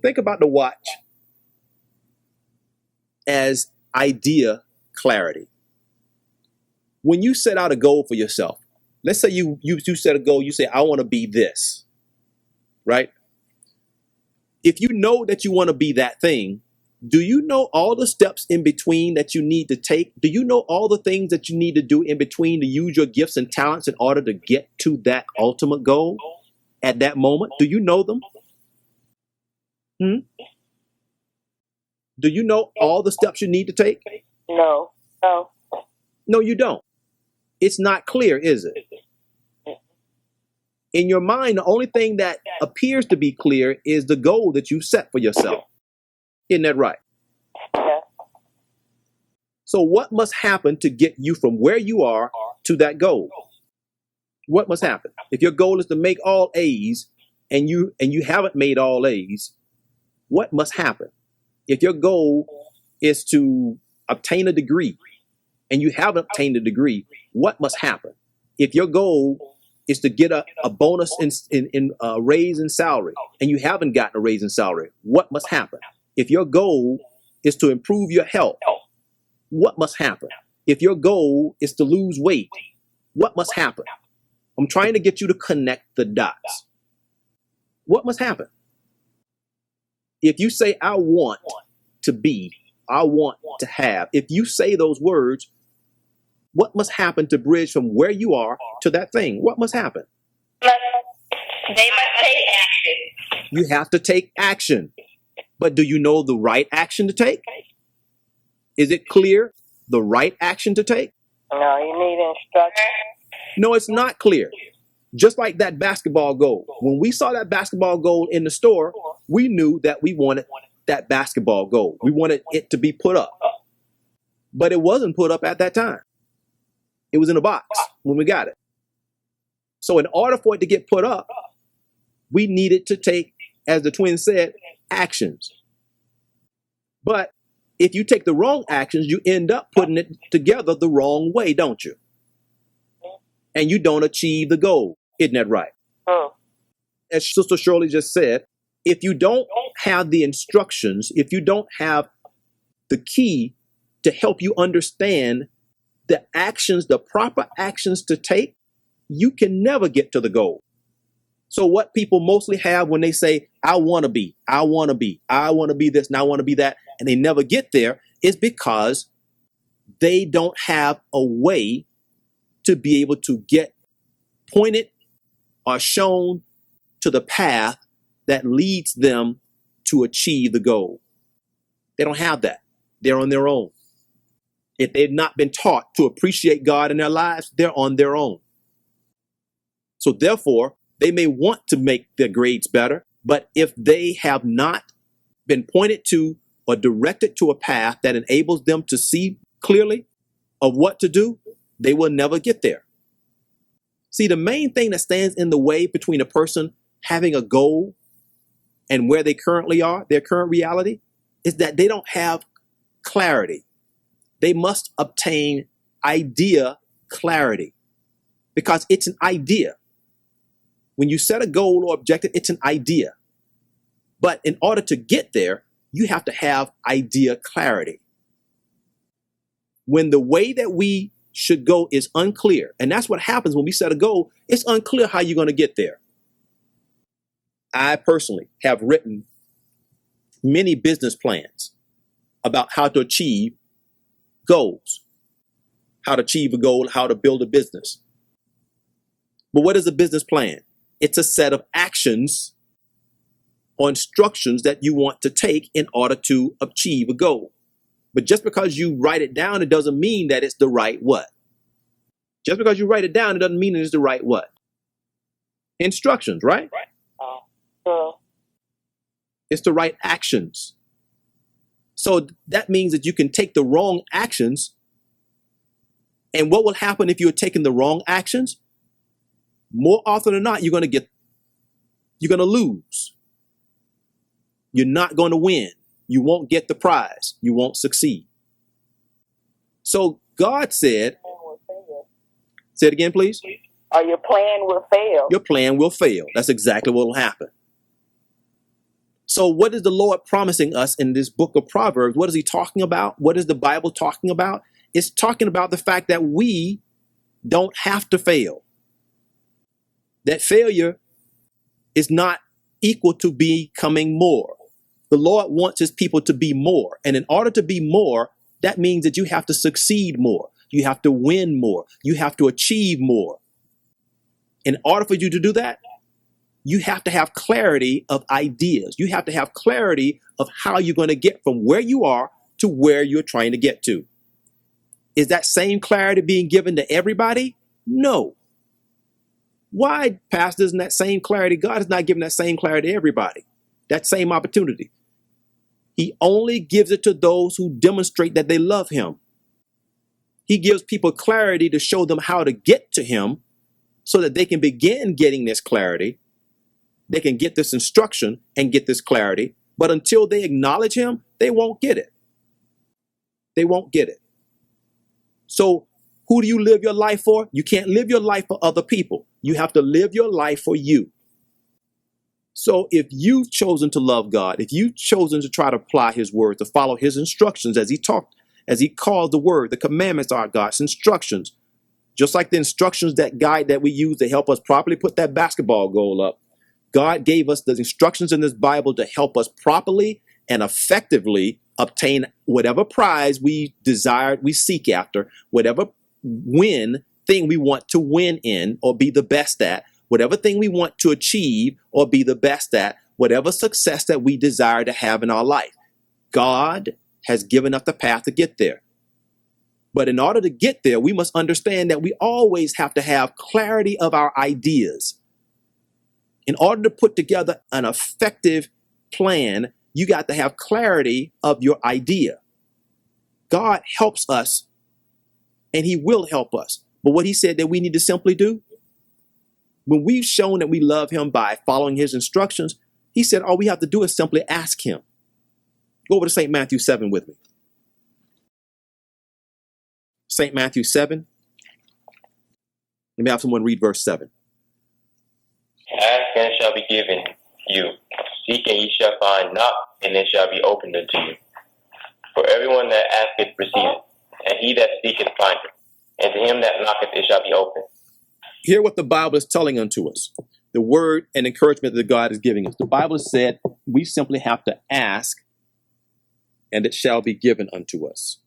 think about the watch as idea clarity. When you set out a goal for yourself, let's say you set a goal, you say, I want to be this, right? If you know that you want to be that thing, do you know all the steps in between that you need to take? Do you know all the things that you need to do in between to use your gifts and talents in order to get to that ultimate goal at that moment? Do you know them? Do you know all the steps you need to take? No. No, you don't. It's not clear, is it? In your mind, the only thing that appears to be clear is the goal that you set for yourself. Isn't that right? Yeah. So what must happen to get you from where you are to that goal? What must happen? If your goal is to make all A's and you haven't made all A's, what must happen? If your goal is to obtain a degree and you haven't obtained a degree, what must happen? If your goal is to get a bonus in a raise in salary and you haven't gotten a raise in salary, what must happen? If your goal is to improve your health, what must happen? If your goal is to lose weight, what must happen? I'm trying to get you to connect the dots. What must happen? If you say, I want to be, I want to have, if you say those words, what must happen to bridge from where you are to that thing? What must happen? They must take action. You have to take action. But do you know the right action to take? Is it clear the right action to take? No, you need instruction. No, it's not clear. Just like that basketball goal. When we saw that basketball goal in the store, we knew that we wanted that basketball goal. We wanted it to be put up. But it wasn't put up at that time. It was in a box when we got it. So in order for it to get put up, we needed to take, as the twin said, actions. But if you take the wrong actions, you end up putting it together the wrong way, don't you? And you don't achieve the goal. Isn't that right? As Sister Shirley just said, if you don't have the instructions, if you don't have the key to help you understand the actions, the proper actions to take, you can never get to the goal. So what people mostly have when they say, I want to be this, and I want to be that, and they never get there, is because they don't have a way to be able to get pointed or shown to the path that leads them to achieve the goal. They don't have that. They're on their own. If they've not been taught to appreciate God in their lives, they're on their own. So therefore, they may want to make their grades better, but if they have not been pointed to or directed to a path that enables them to see clearly of what to do, they will never get there. See, the main thing that stands in the way between a person having a goal and where they currently are, their current reality, is that they don't have clarity. They must obtain idea clarity because it's an idea. When you set a goal or objective, it's an idea. But in order to get there, you have to have idea clarity. When the way that we should go is unclear, and that's what happens when we set a goal, it's unclear how you're going to get there. I personally have written many business plans about how to achieve goals, how to achieve a goal, how to build a business. But what is a business plan? It's a set of actions or instructions that you want to take in order to achieve a goal. But just because you write it down, it doesn't mean that it's the right what? Just because you write it down, it doesn't mean it's the right what? Instructions, right? It's the right actions. So that means that you can take the wrong actions. And what will happen if you're taking the wrong actions? More often than not, you're going to lose. You're not going to win. You won't get the prize. You won't succeed. So God said, say it again, please. Or your plan will fail. Your plan will fail. That's exactly what will happen. So what is the Lord promising us in this book of Proverbs? What is he talking about? What is the Bible talking about? It's talking about the fact that we don't have to fail. That failure is not equal to becoming more. The Lord wants his people to be more. And in order to be more, that means that you have to succeed more. You have to win more. You have to achieve more. In order for you to do that, you have to have clarity of ideas. You have to have clarity of how you're going to get from where you are to where you're trying to get to. Is that same clarity being given to everybody? No. Why, Pastor, isn't that same clarity? God is not giving that same clarity to everybody, that same opportunity. He only gives it to those who demonstrate that they love him. He gives people clarity to show them how to get to him so that they can begin getting this clarity. They can get this instruction and get this clarity. But until they acknowledge him, they won't get it. They won't get it. So who do you live your life for? You can't live your life for other people. You have to live your life for you. So if you've chosen to love God, if you've chosen to try to apply his word, to follow his instructions as he talked, as he called the word, the commandments are God's instructions, just like the instructions that guide that we use to help us properly put that basketball goal up. God gave us the instructions in this Bible to help us properly and effectively obtain whatever prize we desire, we seek after, whatever thing we want to win in or be the best at, whatever thing we want to achieve or be the best at, whatever success that we desire to have in our life. God has given us the path to get there. But in order to get there, we must understand that we always have to have clarity of our ideas. In order to put together an effective plan, you got to have clarity of your idea. God helps us and he will help us. But what he said that we need to simply do, when we've shown that we love him by following his instructions, he said all we have to do is simply ask him. Go over to St. Matthew 7 with me. St. Matthew 7. Let me have someone read verse 7. Ask and it shall be given you. Seek and ye shall find. Knock and it shall be opened unto you. For everyone that asketh receiveth, and he that seeketh findeth, and to him that knocketh it shall be opened. Hear what the Bible is telling unto us. The word and encouragement that God is giving us. The Bible said we simply have to ask and it shall be given unto us.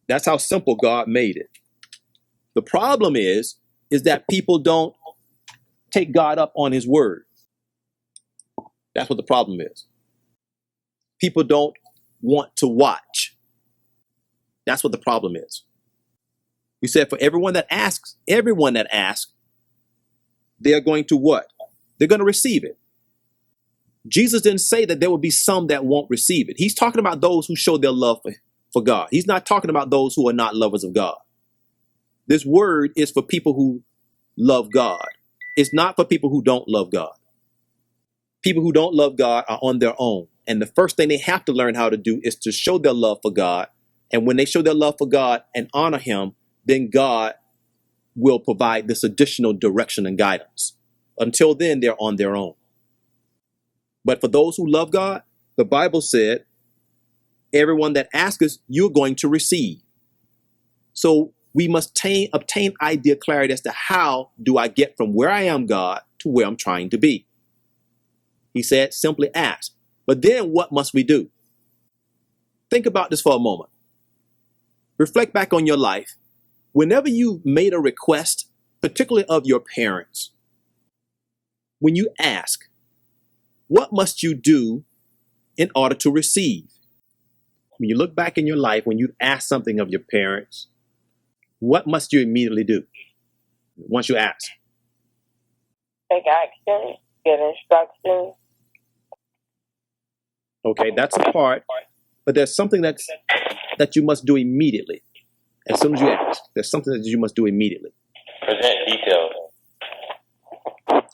That's how simple God made it. The problem is that people don't take God up on his word. That's what the problem is. People don't want to watch. That's what the problem is. We said for everyone that asks, they're going to what? They're going to receive it. Jesus didn't say that there will be some that won't receive it. He's talking about those who show their love for God. He's not talking about those who are not lovers of God. This word is for people who love God. It's not for people who don't love God. People who don't love God are on their own. And the first thing they have to learn how to do is to show their love for God. And when they show their love for God and honor him, then God will provide this additional direction and guidance. Until then, they're on their own. But for those who love God, the Bible said, everyone that asks, you're going to receive. So we must obtain idea clarity as to how do I get from where I am, God, to where I'm trying to be. He said, simply ask. But then what must we do? Think about this for a moment. Reflect back on your life. Whenever you made a request, particularly of your parents, when you ask, what must you do in order to receive? When you look back in your life, when you ask something of your parents, what must you immediately do once you ask? Take action, get instructions. Okay, that's a part, but there's something that you must do immediately. As soon as you ask, there's something that you must do immediately. Present details.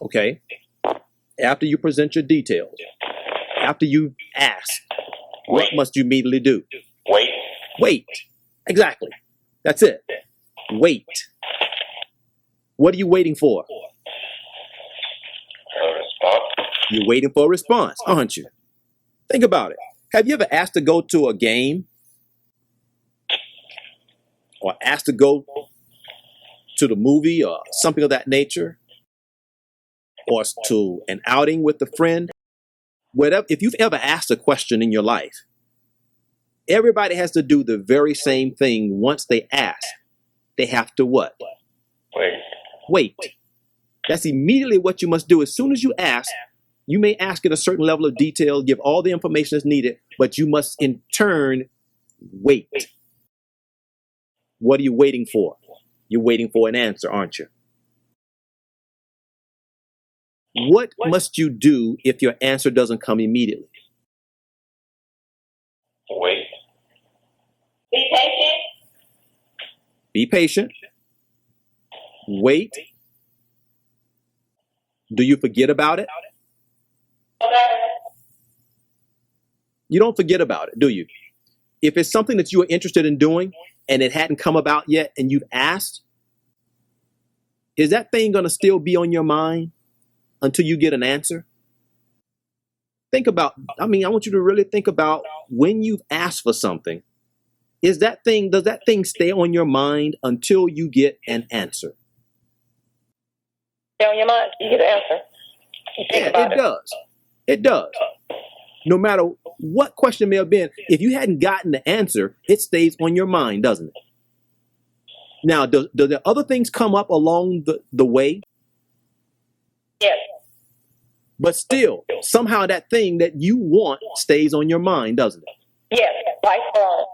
Okay. After you present your details, after you ask, what must you immediately do? Wait. Wait. Exactly. That's it. Wait. What are you waiting for? A response. You're waiting for a response, aren't you? Think about it. Have you ever asked to go to a game or asked to go to the movie or something of that nature, or to an outing with a friend? Whatever, if you've ever asked a question in your life, everybody has to do the very same thing once they ask. They have to what? Wait. That's immediately what you must do. As soon as you ask, you may ask in a certain level of detail, give all the information that's needed, but you must in turn wait. What are you waiting for? You're waiting for an answer, aren't you? What must you do if your answer doesn't come immediately? Wait. Be patient. Be patient. Wait. Do you forget about it? You don't forget about it, do you? If it's something that you are interested in doing and it hadn't come about yet and you've asked, is that thing going to still be on your mind until you get an answer? I want you to really think about when you've asked for something, does that thing stay on your mind until you get an answer? Stay on your mind. You get an answer. You think about it. It does. No matter what question may have been, if you hadn't gotten the answer, it stays on your mind, doesn't it? Now, do the other things come up along the way? Yes. But still, somehow that thing that you want stays on your mind, doesn't it? Yes. Lifelong.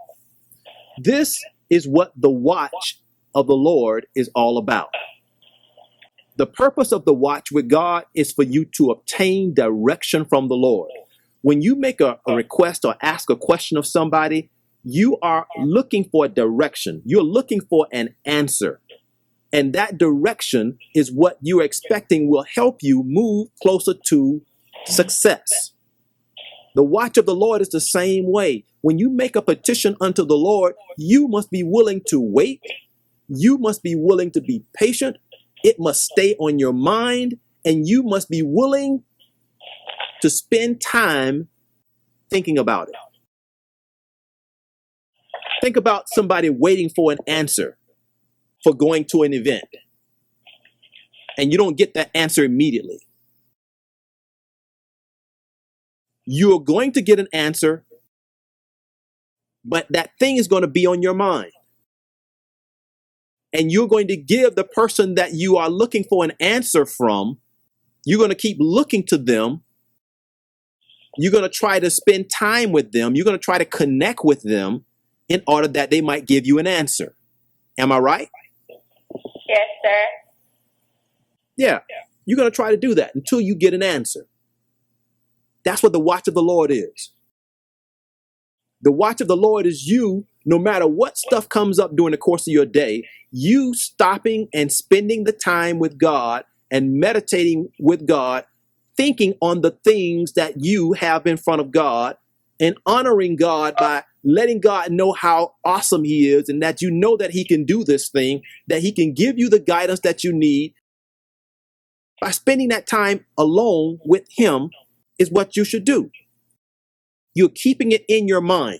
This is what the watch of the Lord is all about. The purpose of the watch with God is for you to obtain direction from the Lord. When you make a request or ask a question of somebody, you are looking for a direction. You're looking for an answer. And that direction is what you're expecting will help you move closer to success. The watch of the Lord is the same way. When you make a petition unto the Lord, you must be willing to wait. You must be willing to be patient. It must stay on your mind, and you must be willing to spend time thinking about it. Think about somebody waiting for an answer for going to an event, and you don't get that answer immediately. You're going to get an answer, but that thing is going to be on your mind. And you're going to give the person that you are looking for an answer from, you're going to keep looking to them. You're going to try to spend time with them. You're going to try to connect with them in order that they might give you an answer. Am I right? Yes, sir. Yeah. You're going to try to do that until you get an answer. That's what the watch of the Lord is. The watch of the Lord is you, no matter what stuff comes up during the course of your day, you stopping and spending the time with God and meditating with God, thinking on the things that you have in front of God and honoring God by letting God know how awesome He is and that you know that He can do this thing, that He can give you the guidance that you need. By spending that time alone with Him is what you should do. You're keeping it in your mind.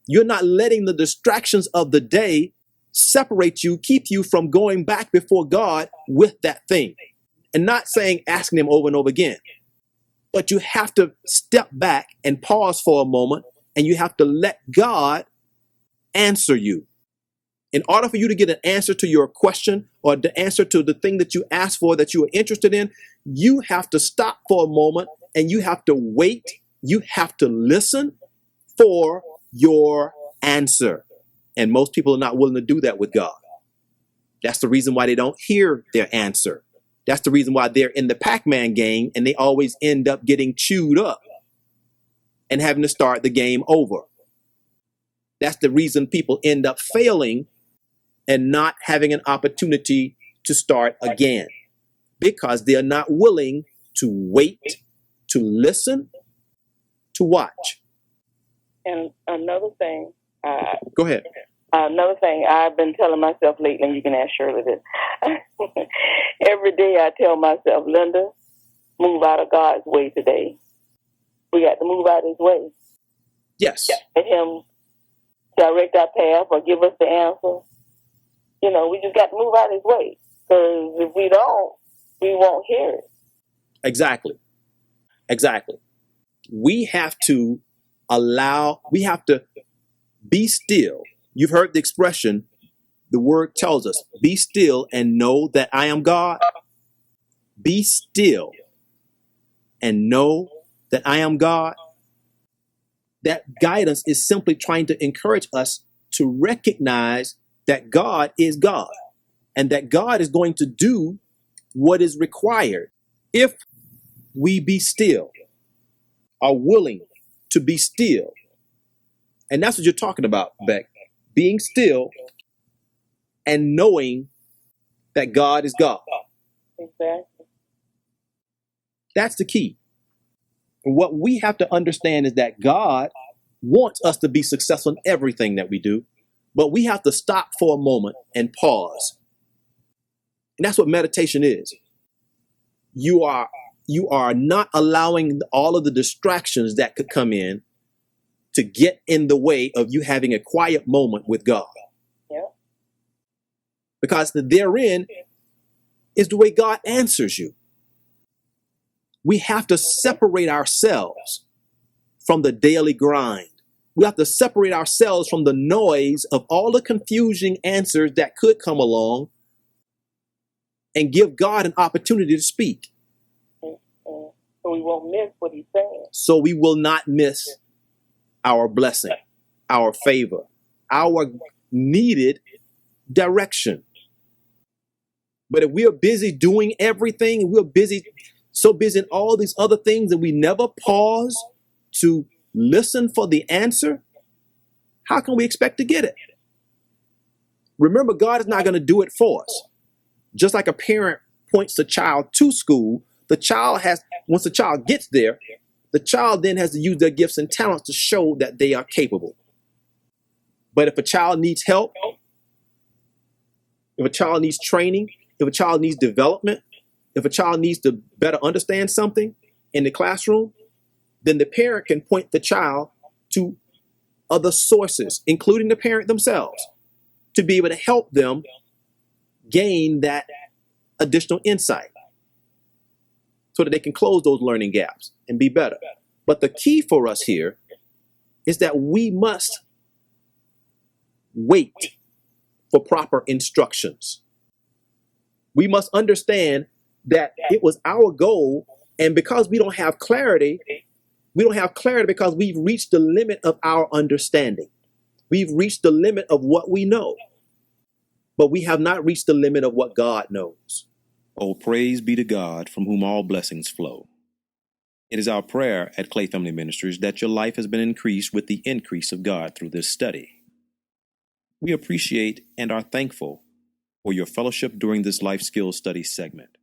You're not letting the distractions of the day separate you, keep you from going back before God with that thing. And not saying, asking Him over and over again. But you have to step back and pause for a moment, and you have to let God answer you. In order for you to get an answer to your question or the answer to the thing that you asked for that you are interested in, you have to stop for a moment and you have to wait. You have to listen for your answer. And most people are not willing to do that with God. That's the reason why they don't hear their answer. That's the reason why they're in the Pac-Man game and they always end up getting chewed up and having to start the game over. That's the reason people end up failing and not having an opportunity to start again, because they're not willing to wait, to listen, to watch. And another thing. Go ahead. Another thing I've been telling myself lately, and you can ask Shirley this. Every day I tell myself, Linda, move out of God's way today. We got to move out his way. Yes. Let him direct our path or give us the answer. You know, we just got to move out his way. Because if we don't, we won't hear it. Exactly. We have to be still. You've heard the expression, the word tells us, be still and know that I am God. Be still and know that I am God. That guidance is simply trying to encourage us to recognize that God is God and that God is going to do what is required if we be still, are willing to be still. And that's what you're talking about, Beck. Being still and knowing that God is God. Exactly. That's the key. And what we have to understand is that God wants us to be successful in everything that we do, but we have to stop for a moment and pause. And that's what meditation is. You are not allowing all of the distractions that could come in to get in the way of you having a quiet moment with God. Yeah. Because therein is the way God answers you. We have to separate ourselves from the daily grind. We have to separate ourselves from the noise of all the confusing answers that could come along and give God an opportunity to speak. So we won't miss what he's saying. So we will not miss our blessing, our favor, our needed direction. But if we are busy doing everything, and we're so busy in all these other things, and we never pause to listen for the answer, how can we expect to get it? Remember, God is not going to do it for us. Just like a parent points the child to school, once the child gets there, the child then has to use their gifts and talents to show that they are capable. But if a child needs help, if a child needs training, if a child needs development, if a child needs to better understand something in the classroom, then the parent can point the child to other sources, including the parent themselves, to be able to help them gain that additional insight so that they can close those learning gaps and be better. But the key for us here is that we must wait for proper instructions. We must understand that it was our goal, and because we don't have clarity because we've reached the limit of our understanding. We've reached the limit of what we know, but we have not reached the limit of what God knows. Oh, praise be to God, from whom all blessings flow. It is our prayer at Clay Family Ministries that your life has been increased with the increase of God through this study. We appreciate and are thankful for your fellowship during this life skills study segment.